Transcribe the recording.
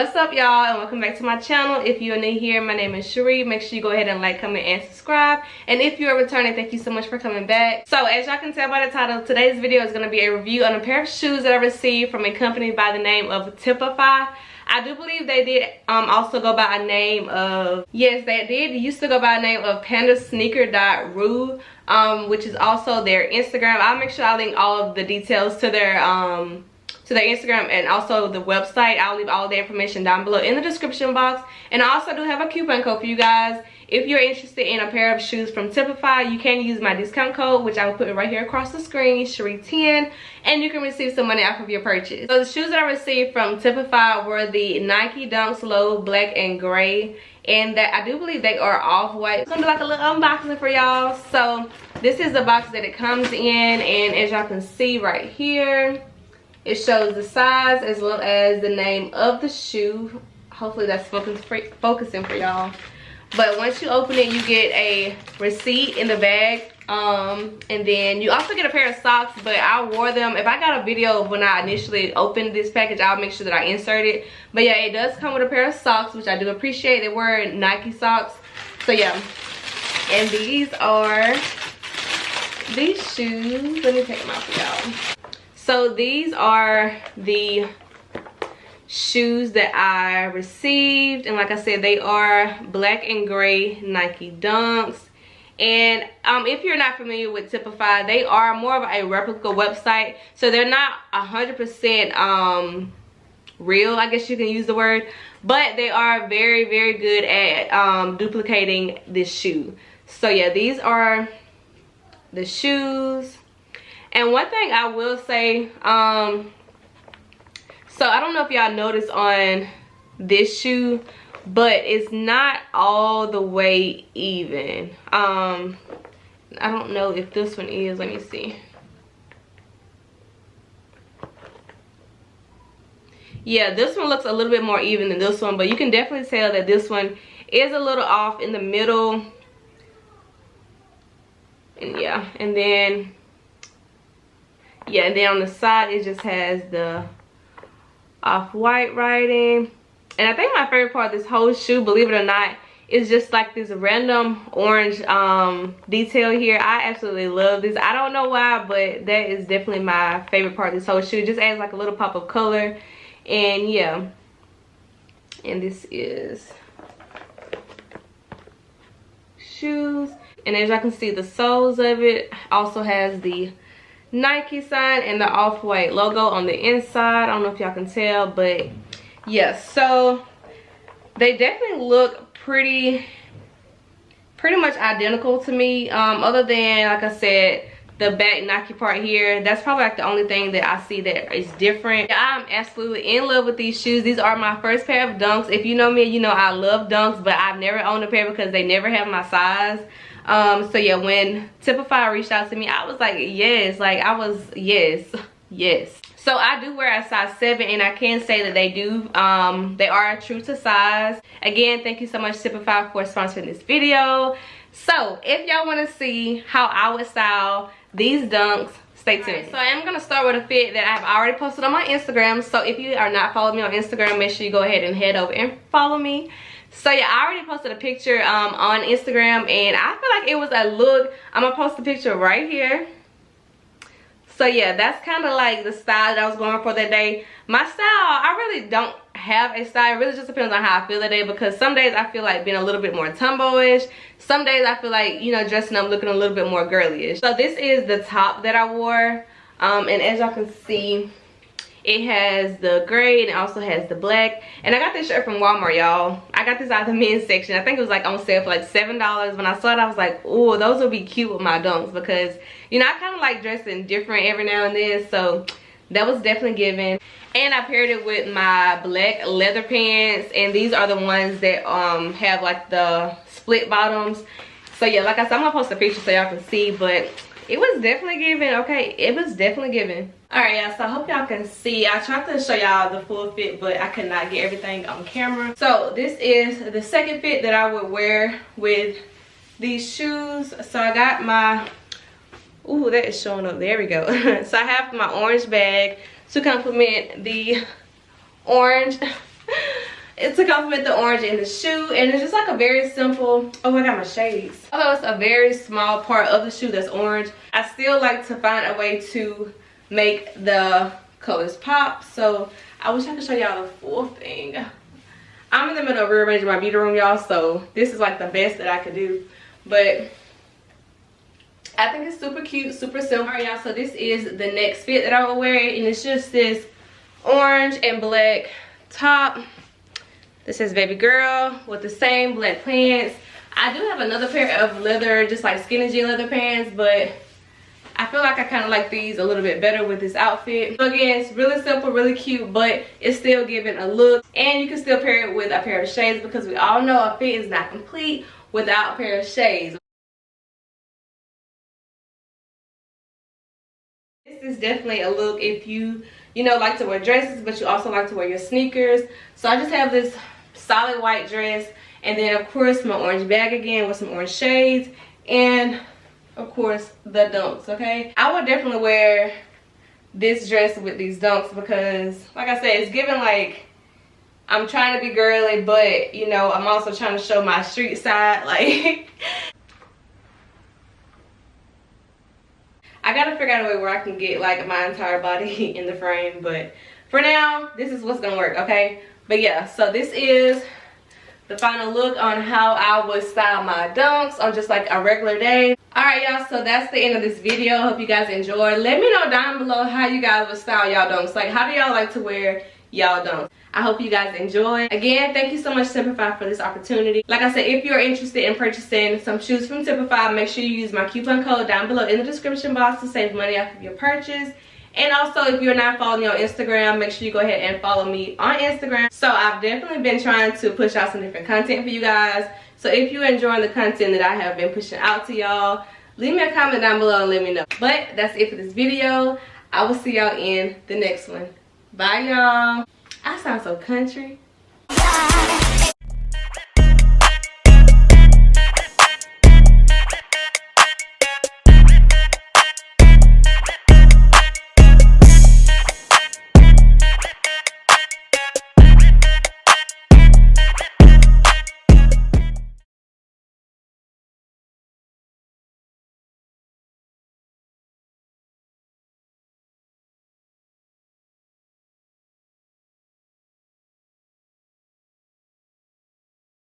What's up, y'all, and welcome back to my channel. If you're new here, my name is Cherie. Make sure you go ahead and like, comment, and subscribe. And if you're returning, thank you so much for coming back. So as y'all can tell by the title, today's video is going to be a review on a pair of shoes that I received from a company by the name of TIPIFY. I do believe they did also go by a name of, yes, they did used to go by a name of pandasneaker.ru, which is also their Instagram. I'll make sure I link all of the details to their Instagram and also the website. I'll leave all the information down below in the description box. And I also do have a coupon code for you guys. If you're interested in a pair of shoes from TIPIFY, you can use my discount code, which I will put right here across the screen, Cherie10, and you can receive some money off of your purchase. So the shoes that I received from TIPIFY were the Nike Dunks Low Black and Gray, and that I do believe they are off-white. It's gonna be like a little unboxing for y'all. So this is the box that it comes in, and as y'all can see right here, it shows the size as well as the name of the shoe. Hopefully that's focusing for y'all. But once you open it, you get a receipt in the bag. And then you also get a pair of socks, but I wore them. If I got a video of when I initially opened this package, I'll make sure that I insert it. But yeah, it does come with a pair of socks, which I do appreciate. They were Nike socks. So yeah. And these are these shoes. Let me take them out for y'all. So these are the shoes that I received, and like I said, they are black and gray Nike Dunks. And if you're not familiar with TIPIFY, they are more of a replica website, so they're not 100% real, I guess you can use the word, but they are very, very good at duplicating this shoe. So yeah, these are the shoes. And one thing I will say, so I don't know if y'all noticed on this shoe, but it's not all the way even. I don't know if this one is. Let me see. Yeah, this one looks a little bit more even than this one, but you can definitely tell that this one is a little off in the middle. And yeah, and then on the side it just has the off-white writing. And I think my favorite part of this whole shoe, believe it or not, is just like this random orange detail here. I absolutely love this. I don't know why, but that is definitely my favorite part of this whole shoe. It just adds like a little pop of color. And yeah, and this is shoes. And as y'all can see, the soles of it also has the Nike sign and the off-white logo on the inside. I don't know if y'all can tell, but yeah, so they definitely look pretty much identical to me, other than, like I said, the back Nike part here. That's probably like the only thing that I see that is different. I'm absolutely in love with these shoes. These are my first pair of Dunks. If you know me, you know I love Dunks, but I've never owned a pair because they never have my size. So yeah, when TIPIFY reached out to me, I was like, yes, like I was, yes. So I do wear a size 7, and I can say that they do, they are true to size. Again, thank you so much TIPIFY for sponsoring this video. So if y'all want to see how I would style these Dunks, stay tuned. Right, so I am going to start with a fit that I've already posted on my Instagram. So if you are not following me on Instagram, make sure you go ahead and head over and follow me. So yeah, I already posted a picture on Instagram, and I feel like it was a look. I'm gonna post the picture right here. So yeah, that's kind of like the style that I was going for that day. My style, I really don't have a style. It really just depends on how I feel that day, because some days I feel like being a little bit more tomboyish. Some days I feel like, you know, dressing up looking a little bit more girlyish. So this is the top that I wore, and as y'all can see, it has the gray and it also has the black. And I got this shirt from Walmart, y'all. I got this out of the men's section. I think it was like on sale for like $7. When I saw it, I was like, oh, those would be cute with my Dunks, because, you know, I kind of like dressing different every now and then. So that was definitely given. And I paired it with my black leather pants. And these are the ones that have like the split bottoms. So yeah, like I said, I'm gonna post a picture so y'all can see, but it was definitely given. Okay, it was definitely given. All right, y'all, so I hope y'all can see. I tried to show y'all the full fit, but I could not get everything on camera. So this is the second fit that I would wear with these shoes. So I got my, ooh, that is showing up. There we go. So I have my orange bag to complement the orange It's to complement the orange in the shoe, and it's just like a very simple, oh, I got my shades. Although it's a very small part of the shoe that's orange, I still like to find a way to make the colors pop. So I wish I could show y'all the full thing. I'm in the middle of rearranging my beauty room, y'all, so this is like the best that I could do. But I think it's super cute, super simple. Alright, y'all, so this is the next fit that I will wear, and it's just this orange and black top. This says baby girl with the same black pants. I do have another pair of leather, just like skinny jean leather pants, but I feel like I kind of like these a little bit better with this outfit. So again, it's really simple, really cute, but it's still giving a look. And you can still pair it with a pair of shades, because we all know a fit is not complete without a pair of shades. This is definitely a look if you know, like to wear dresses, but you also like to wear your sneakers. So I just have this solid white dress, and then of course my orange bag again with some orange shades, and of course the dunks. Okay, I would definitely wear this dress with these dunks, because like I said, it's giving like I'm trying to be girly, but you know, I'm also trying to show my street side. Like I gotta figure out a way where I can get like my entire body in the frame, but for now this is what's gonna work. Okay, but yeah, so this is the final look on how I would style my dunks on just like a regular day. Alright, y'all, so that's the end of this video. Hope you guys enjoyed. Let me know down below how you guys would style y'all dunks. Like, how do y'all like to wear y'all dunks? I hope you guys enjoy. Again, thank you so much, TIPIFY, for this opportunity. Like I said, if you're interested in purchasing some shoes from TIPIFY, make sure you use my coupon code down below in the description box to save money off of your purchase. And also, if you're not following me on Instagram, make sure you go ahead and follow me on Instagram. So I've definitely been trying to push out some different content for you guys. So if you're enjoying the content that I have been pushing out to y'all, leave me a comment down below and let me know. But that's it for this video. I will see y'all in the next one. Bye, y'all. I sound so country.